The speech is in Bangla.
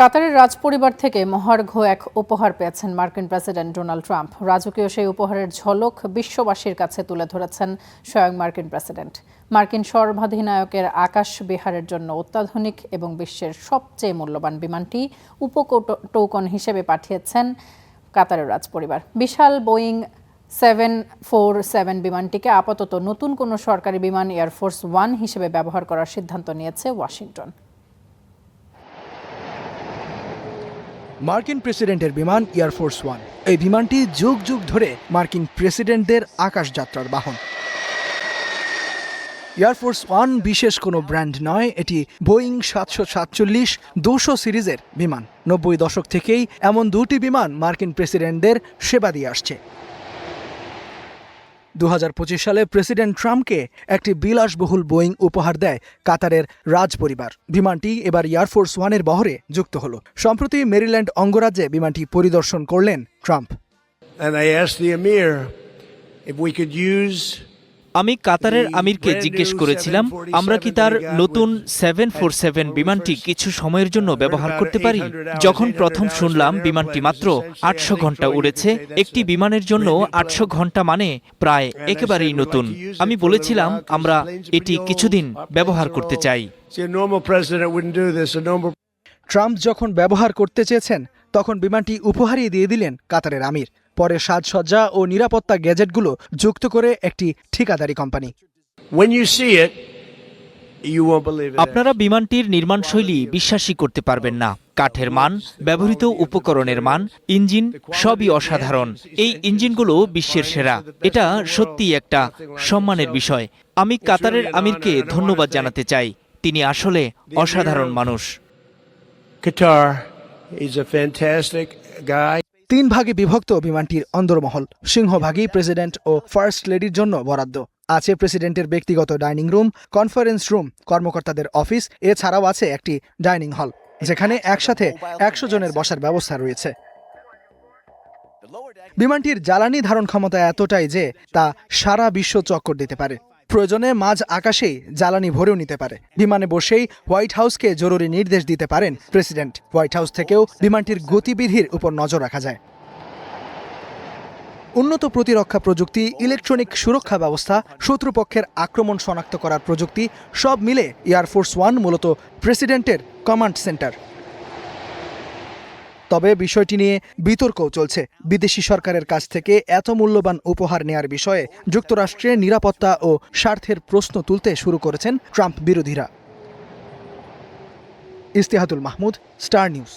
কাতারের রাজপরিবার থেকে মহার্ঘ এক উপহার পেয়েছেন মার্কিন প্রেসিডেন্ট ডোনাল্ড ট্রাম্প। রাজকীয় সেই উপহারের ঝলক বিশ্ববাসীর কাছে তুলে ধরেছেন স্বয়ং মার্কিন প্রেসিডেন্ট। মার্কিন সর্বাধিনায়কের আকাশ বিহারের জন্য অত্যাধুনিক এবং বিশ্বের সবচেয়ে মূল্যবান বিমানটি উপটোকন হিসেবে পাঠিয়েছেন কাতারের রাজপরিবার। বিশাল বোয়িং 747 বিমানটিকে আপাতত নতুন কোনো সরকারি বিমান এয়ারফোর্স ওয়ান হিসেবে ব্যবহার করার সিদ্ধান্ত নিয়েছে ওয়াশিংটন। মার্কিন প্রেসিডেন্টের বিমান এয়ারফোর্স ওয়ান। এই বিমানটি যুগ যুগ ধরে মার্কিন প্রেসিডেন্টদের আকাশযাত্রার বাহন। এয়ারফোর্স ওয়ান বিশেষ কোনো ব্র্যান্ড নয়, এটি বোয়িং 747-200 সিরিজের বিমান। 90 দশক থেকেই এমন দুটি বিমান মার্কিন প্রেসিডেন্টদের সেবা দিয়ে আসছে। 2025 সালে প্রেসিডেন্ট ট্রাম্পকে একটি বিলাসবহুল বোয়িং উপহার দেয় কাতারের রাজপরিবার। বিমানটি এবার এয়ারফোর্স ওয়ানের বহরে যুক্ত হলো। সম্প্রতি মেরিল্যান্ড অঙ্গরাজ্যে বিমানটি পরিদর্শন করলেন ট্রাম্প। আমি কাতারের আমিরকে জিজ্ঞেস করেছিলাম, আমরা কি তার নতুন 747 বিমানটি কিছু সময়ের জন্য ব্যবহার করতে পারি। যখন প্রথম শুনলাম বিমানটি মাত্র 800 ঘন্টা উড়েছে, একটি বিমানের জন্য 800 ঘন্টা মানে প্রায় একেবারেই নতুন। আমি বলেছিলাম আমরা এটি কিছুদিন ব্যবহার করতে চাই। ট্রাম্প যখন ব্যবহার করতে চেয়েছেন তখন বিমানটি উপহারই দিয়ে দিলেন কাতারের আমির। পরে সাজসজ্জা ও নিরাপত্তা গ্যাজেটগুলো যুক্ত করে একটি ঠিকাদারি কোম্পানি। আপনারা বিমানটির নির্মাণশৈলী বিশ্বাসই করতে পারবেন না। কাঠের মান, ব্যবহৃত উপকরণের মান, ইঞ্জিন সবই অসাধারণ। এই ইঞ্জিনগুলো বিশ্বের সেরা। এটা সত্যিই একটা সম্মানের বিষয়। আমি কাতারের আমিরকে ধন্যবাদ জানাতে চাই। তিনি আসলে অসাধারণ মানুষ। তিন ভাগে বিভক্ত বিমানটির অন্দরমহল। সিংহভাগই প্রেসিডেন্ট ও ফার্স্ট লেডির জন্য বরাদ্দ। আছে প্রেসিডেন্টের ব্যক্তিগত ডাইনিং রুম, কনফারেন্স রুম, কর্মকর্তাদের অফিস। এছাড়াও আছে একটি ডাইনিং হল, যেখানে একসাথে 100 জনের বসার ব্যবস্থা রয়েছে। বিমানটির জ্বালানি ধারণ ক্ষমতা এতটাই যে তা সারা বিশ্ব চক্কর দিতে পারে। প্রয়োজনে মাঝ আকাশেই জ্বালানি ভরেও নিতে পারে। বিমানে বসেই হোয়াইট হাউসকে জরুরি নির্দেশ দিতে পারেন প্রেসিডেন্ট। হোয়াইট হাউস থেকেও বিমানটির গতিবিধির উপর নজর রাখা যায়। উন্নত প্রতিরক্ষা প্রযুক্তি, ইলেকট্রনিক সুরক্ষা ব্যবস্থা, শত্রুপক্ষের আক্রমণ শনাক্ত করার প্রযুক্তি সব মিলে এয়ারফোর্স ওয়ান মূলত প্রেসিডেন্টের কমান্ড সেন্টার। তবে বিষয়টি নিয়ে বিতর্কও চলছে। বিদেশি সরকারের কাছ থেকে এত মূল্যবান উপহার নেয়ার বিষয়ে যুক্তরাষ্ট্রের নিরাপত্তা ও স্বার্থের প্রশ্ন তুলতে শুরু করেছেন ট্রাম্প বিরোধীরা। ইস্তেহাতুল মাহমুদ, স্টার নিউজ।